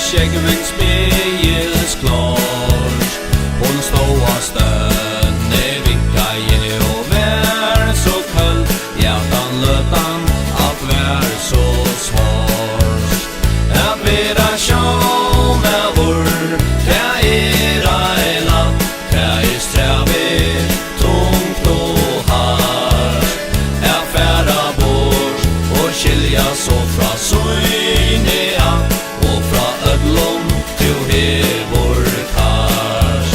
Skjeggen spegels klart. Hon stod av stønne, vinka jeg og vær så køll. Hjertan løtan, alt vær så svart. At vera sjå med vår, det latt, det strævi, tungt og hardt. At færa bort og skilja så fra søyne av. Lom til hevor kars.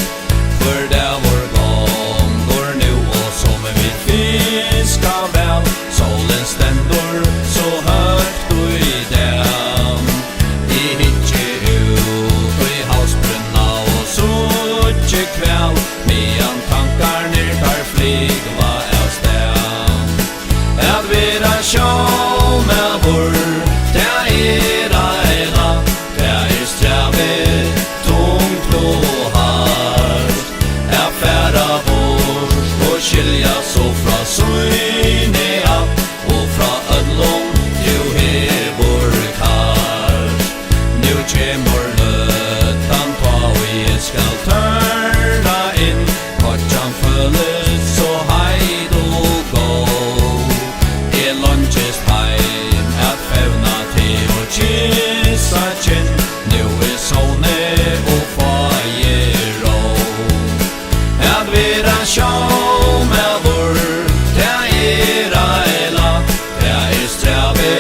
For det vår gång går nu og som vi fiska vel. Solen stendur så høgt og i dem. I hitje ut og i halsbrunna og suttje kväll. Medan tankar nirtar fligva av stem. At vera sjå med vår, det tungt og hardt. Jeg færa bort og skilja så fra søyne av. Og fra ødlom til hevor kart. Nu kjemur løtan ta og jeg skal tørna inn. Kortjan føles så heid og god. Jeg lunches heim at fevna til og kyssa kinn. Nu sånne og fager råd. At vera sjå med vår, det latt, det strævi,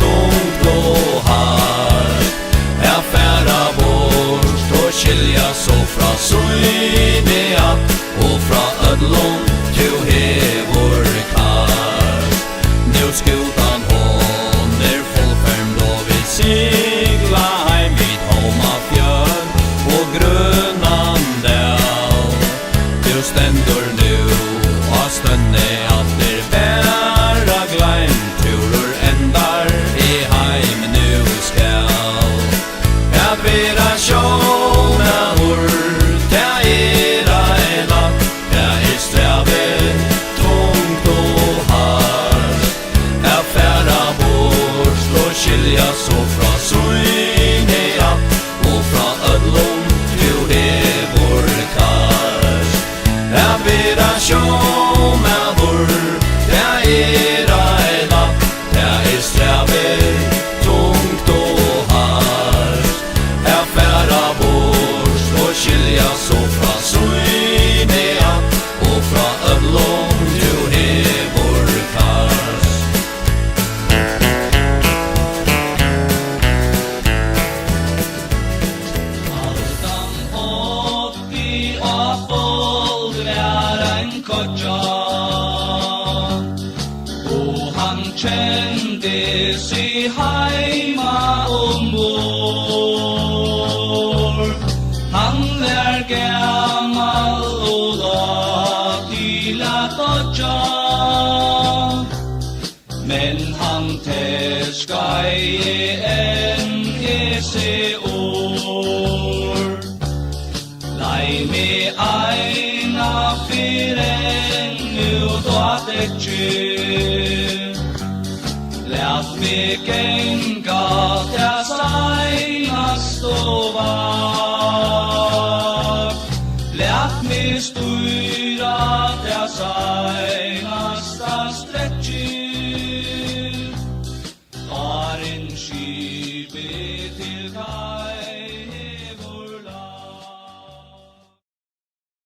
tungt og hardt. Jeg færa bort og skilja så fra søyne av. Og fra ødlom til hevor kart. Nu skutan hon fullfermd og vi sigla heim vid Homa fjörn og grønnan del. Du stendur nu og stønne alt bæra gleim. Turur endar i heim nu skal. At vera sjå med vår, det latt, det strævi, tungt og hardt. At færa bort og skilja så fra søyne av. Og fra ødlom til hevor kart. At vera sjå med vår, det latt, det strævi, tungt og hardt. At færa bort og skilja så fra søyne av. Og fra ødlom til hevor kart. Og han kjente seg heima ombord. Han gammal og da til at dodja. Men han terskei enn ese år. Lei me eina fyren ut og ikke. Lät me genga til seinast og vakt. Lät me styra til